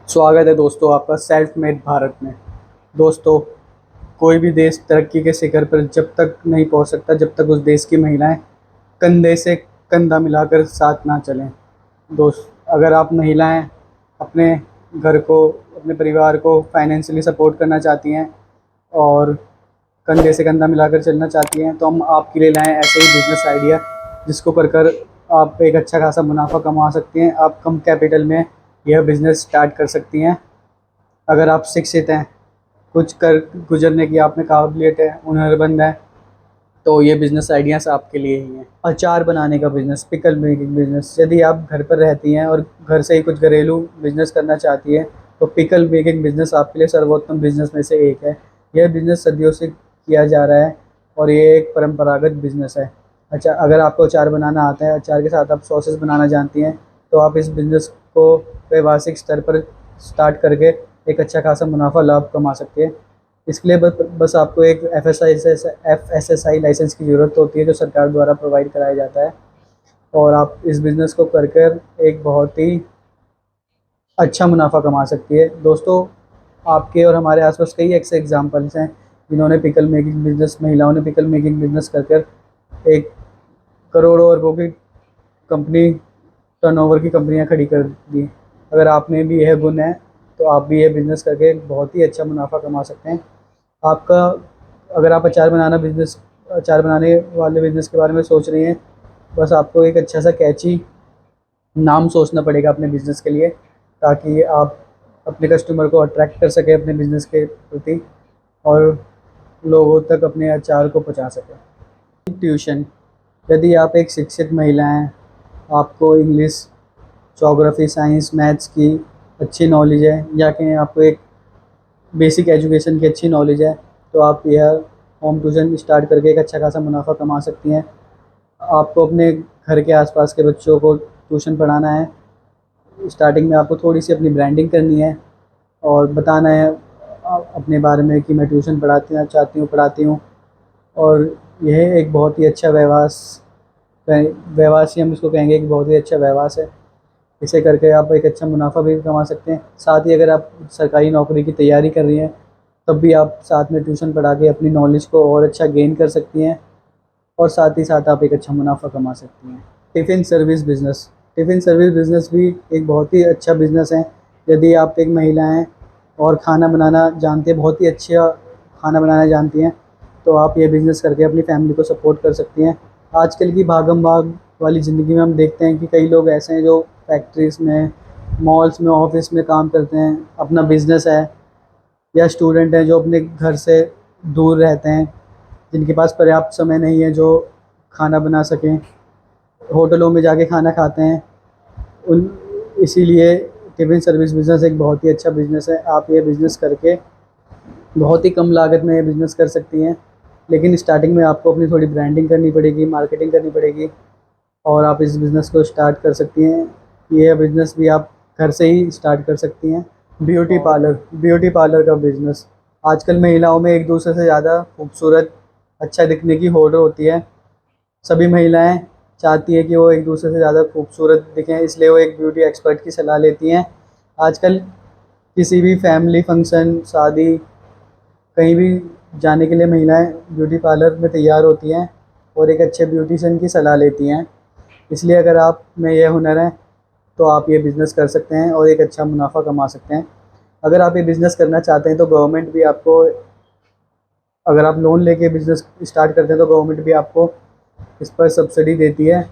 स्वागत है दोस्तों आपका सेल्फ मेड भारत में। दोस्तों, कोई भी देश तरक्की के शिखर पर जब तक नहीं पहुंच सकता जब तक उस देश की महिलाएं कंधे से कंधा मिलाकर साथ ना चलें। दोस्त, अगर आप महिलाएं अपने घर को, अपने परिवार को फाइनेंशियली सपोर्ट करना चाहती हैं और कंधे से कंधा मिलाकर चलना चाहती हैं, तो हम आपके लिए लाएँ ऐसे ही बिजनेस आइडिया जिसको कर आप एक अच्छा खासा मुनाफा कमा सकती हैं। आप कम कैपिटल में यह बिज़नेस स्टार्ट कर सकती हैं। अगर आप शिक्षित हैं, कुछ कर गुजरने की आप में काबिलियत है, हुनरमंद हैं, तो ये बिज़नेस आइडियाज़ आपके लिए ही हैं। अचार बनाने का बिज़नेस, पिकल मेकिंग बिज़नेस। यदि आप घर पर रहती हैं और घर से ही कुछ घरेलू बिज़नेस करना चाहती हैं, तो पिकल मेकिंग बिज़नेस आपके लिए सर्वोत्तम बिज़नेस में से एक है। यह बिज़नेस सदियों से किया जा रहा है और ये एक परंपरागत बिज़नेस है। अच्छा, अगर आपको अचार बनाना आता है, अचार के साथ आप सॉसेस बनाना जानती हैं, तो आप इस बिज़नेस को व्यावसायिक स्तर पर स्टार्ट करके एक अच्छा खासा मुनाफा लाभ कमा सकते हैं। इसके लिए बस आपको एक एफएसएसआई लाइसेंस की ज़रूरत होती है, जो सरकार द्वारा प्रोवाइड कराया जाता है। और आप इस बिज़नेस को कर एक बहुत ही अच्छा मुनाफा कमा सकती है। दोस्तों, आपके और हमारे आसपास कई ऐसे एग्जांपल्स हैं जिन्होंने पिकल मेकिंग बिज़नेस, महिलाओं ने पिकल मेकिंग बिज़नेस कर एक करोड़ों अरबों की कंपनी, टर्नओवर की कंपनियां खड़ी कर दी। अगर आप में भी यह गुण है, तो आप भी यह बिज़नेस करके बहुत ही अच्छा मुनाफा कमा सकते हैं। आपका, अगर आप अचार बनाने वाले बिज़नेस के बारे में सोच रही हैं, बस आपको एक अच्छा सा कैची नाम सोचना पड़ेगा अपने बिज़नेस के लिए, ताकि आप अपने कस्टमर को अट्रैक्ट कर सकें अपने बिज़नेस के प्रति और लोगों तक अपने अचार को पहुंचा सकें। ट्यूशन, यदि आप एक शिक्षित महिला हैं, आपको इंग्लिश, ज्योग्राफी, साइंस, मैथ्स की अच्छी नॉलेज है, या कि आपको एक बेसिक एजुकेशन की अच्छी नॉलेज है, तो आप यह होम ट्यूशन स्टार्ट करके एक अच्छा खासा मुनाफा कमा सकती हैं। आपको अपने घर के आसपास के बच्चों को ट्यूशन पढ़ाना है। स्टार्टिंग में आपको थोड़ी सी अपनी ब्रांडिंग करनी है और बताना है अपने बारे में कि मैं ट्यूशन पढ़ाती हूँ। और यह एक बहुत ही अच्छा व्यवसाय ही हम इसको कहेंगे कि बहुत ही अच्छा व्यवसाय है। इसे करके आप एक अच्छा मुनाफा भी कमा सकते हैं। साथ ही अगर आप सरकारी नौकरी की तैयारी कर रही हैं, तब भी आप साथ में ट्यूशन पढ़ा के अपनी नॉलेज को और अच्छा गेन कर सकती हैं और साथ ही साथ आप एक अच्छा मुनाफा कमा सकती हैं। टिफ़िन सर्विस बिज़नेस भी एक बहुत ही अच्छा बिज़नेस है। यदि आप एक महिला हैं और खाना बनाना जानती हैं, बहुत ही अच्छा खाना बनाना जानती हैं, तो आप ये बिज़नेस करके अपनी फैमिली को सपोर्ट कर सकती हैं। आजकल की भागम-भाग वाली ज़िंदगी में हम देखते हैं कि कई लोग ऐसे हैं जो फैक्ट्रीज़ में, मॉल्स में, ऑफ़िस में काम करते हैं, अपना बिज़नेस है, या स्टूडेंट हैं जो अपने घर से दूर रहते हैं, जिनके पास पर्याप्त समय नहीं है जो खाना बना सकें, होटलों में जाके खाना खाते हैं। उन इसीलिए टिफ़िन सर्विस बिज़नेस एक बहुत ही अच्छा बिज़नेस है। आप ये बिज़नेस करके बहुत ही कम लागत में ये बिज़नेस कर सकती हैं, लेकिन स्टार्टिंग में आपको अपनी थोड़ी ब्रांडिंग करनी पड़ेगी, मार्केटिंग करनी पड़ेगी और आप इस बिज़नेस को स्टार्ट कर सकती हैं। ये बिज़नेस भी आप घर से ही स्टार्ट कर सकती हैं। ब्यूटी पार्लर का बिज़नेस, आजकल महिलाओं में एक दूसरे से ज़्यादा खूबसूरत, अच्छा दिखने की होड़ होती है। सभी महिलाएं चाहती है कि वो एक दूसरे से ज़्यादा खूबसूरत दिखें, इसलिए वो एक ब्यूटी एक्सपर्ट की सलाह लेती हैं। आजकल किसी भी फैमिली फंक्शन, शादी, कहीं भी जाने के लिए महिलाएं ब्यूटी पार्लर में तैयार होती हैं और एक अच्छे ब्यूटिशियन की सलाह लेती हैं। इसलिए अगर आप में यह हुनर है, तो आप ये बिज़नेस कर सकते हैं और एक अच्छा मुनाफा कमा सकते हैं। अगर आप ये बिज़नेस करना चाहते हैं, तो गवर्नमेंट भी आपको, अगर आप लोन लेके बिज़नेस स्टार्ट करते हैं, तो गवर्नमेंट भी आपको इस पर सब्सिडी देती है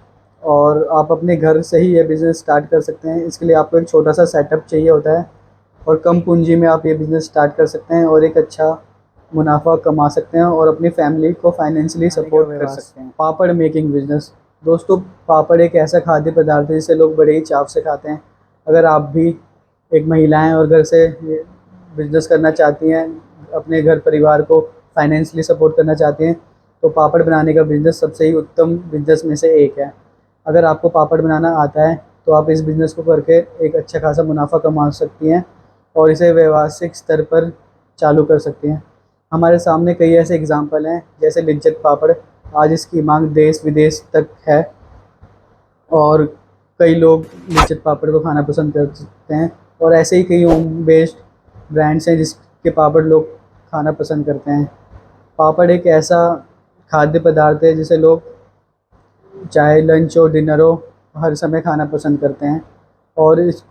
और आप अपने घर से ही ये बिज़नेस स्टार्ट कर सकते हैं। इसके लिए आपको एक छोटा सा सेटअप चाहिए होता है और कम पूंजी में आप ये बिज़नेस स्टार्ट कर सकते हैं और एक अच्छा मुनाफा कमा सकते हैं और अपनी फैमिली को फाइनेंशियली सपोर्ट कर सकते हैं। पापड़ मेकिंग बिज़नेस, दोस्तों, पापड़ एक ऐसा खाद्य पदार्थ है जिसे लोग बड़े ही चाव से खाते हैं। अगर आप भी एक महिला हैं और घर से ये बिज़नेस करना चाहती हैं, अपने घर परिवार को फाइनेंशियली सपोर्ट करना चाहती हैं, तो पापड़ बनाने का बिज़नेस सबसे ही उत्तम बिज़नेस में से एक है। अगर आपको पापड़ बनाना आता है, तो आप इस बिज़नेस को करके एक अच्छा खासा मुनाफा कमा सकती हैं और इसे व्यावसायिक स्तर पर चालू कर सकती हैं। हमारे सामने कई ऐसे एग्ज़ाम्पल हैं, जैसे लिज्जत पापड़। आज इसकी मांग देश विदेश तक है और कई लोग लिज्जत पापड़ को खाना पसंद करते हैं। और ऐसे ही कई होम बेस्ड ब्रांड्स हैं जिसके पापड़ लोग खाना पसंद करते हैं। पापड़ एक ऐसा खाद्य पदार्थ है जिसे लोग चाहे लंच हो डिनर हो हर समय खाना पसंद करते हैं, और इस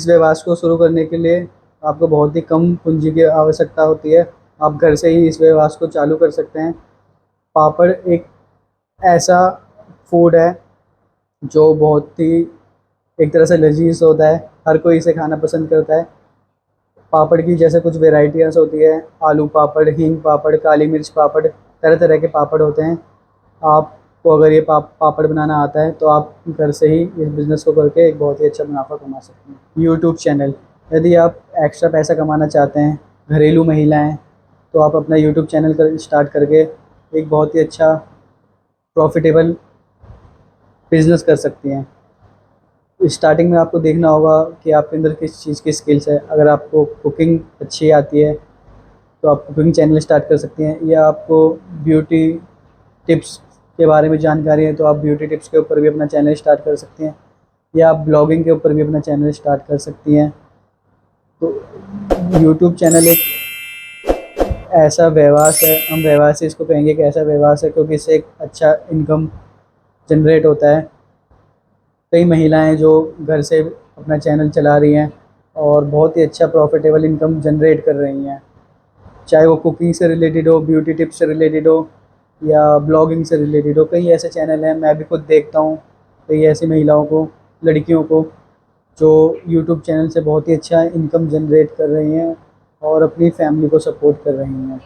व्यवसाय को शुरू करने के लिए आपको बहुत ही कम पूंजी की आवश्यकता होती है। आप घर से ही इस व्यवसाय को चालू कर सकते हैं। पापड़ एक ऐसा फूड है जो बहुत ही एक तरह से लजीज होता है, हर कोई इसे खाना पसंद करता है। पापड़ की जैसे कुछ वेराइटियाँ होती है, आलू पापड़, हींग पापड़, काली मिर्च पापड़, तरह तरह के पापड़ होते हैं। आपको अगर ये पापड़ बनाना आता है तो आप घर से ही इस बिज़नेस को करके एक बहुत ही अच्छा मुनाफा कमा सकते हैं। यूट्यूब चैनल, यदि आप एक्स्ट्रा पैसा कमाना चाहते हैं, घरेलू महिला हैं, तो आप अपना यूट्यूब चैनल स्टार्ट करके एक बहुत ही अच्छा प्रॉफिटेबल बिज़नेस कर सकती हैं। स्टार्टिंग में आपको देखना होगा कि आपके अंदर किस चीज़ की स्किल्स है। अगर आपको कुकिंग अच्छी आती है तो आप कुकिंग चैनल स्टार्ट कर सकती हैं, या आपको ब्यूटी टिप्स के बारे में जानकारी है तो आप ब्यूटी टिप्स के ऊपर भी अपना चैनल स्टार्ट कर सकती हैं, या आप ब्लॉगिंग के ऊपर भी अपना चैनल स्टार्ट कर सकती हैं। तो यूट्यूब चैनल एक ऐसा व्यवसाय है, हम व्यवसाय इसको कहेंगे कि ऐसा व्यवसाय है क्योंकि इससे एक अच्छा इनकम जनरेट होता है। कई महिलाएं जो घर से अपना चैनल चला रही हैं और बहुत ही अच्छा प्रॉफिटेबल इनकम जनरेट कर रही हैं, चाहे वो कुकिंग से रिलेटेड हो, ब्यूटी टिप्स से रिलेटेड हो, या ब्लॉगिंग से रिलेटेड हो। कई ऐसे चैनल हैं, मैं भी खुद देखता हूँ कई ऐसी महिलाओं को, लड़कियों को, जो यूट्यूब चैनल से बहुत ही अच्छा इनकम जनरेट कर रही हैं और अपनी फैमिली को सपोर्ट कर रही हैं।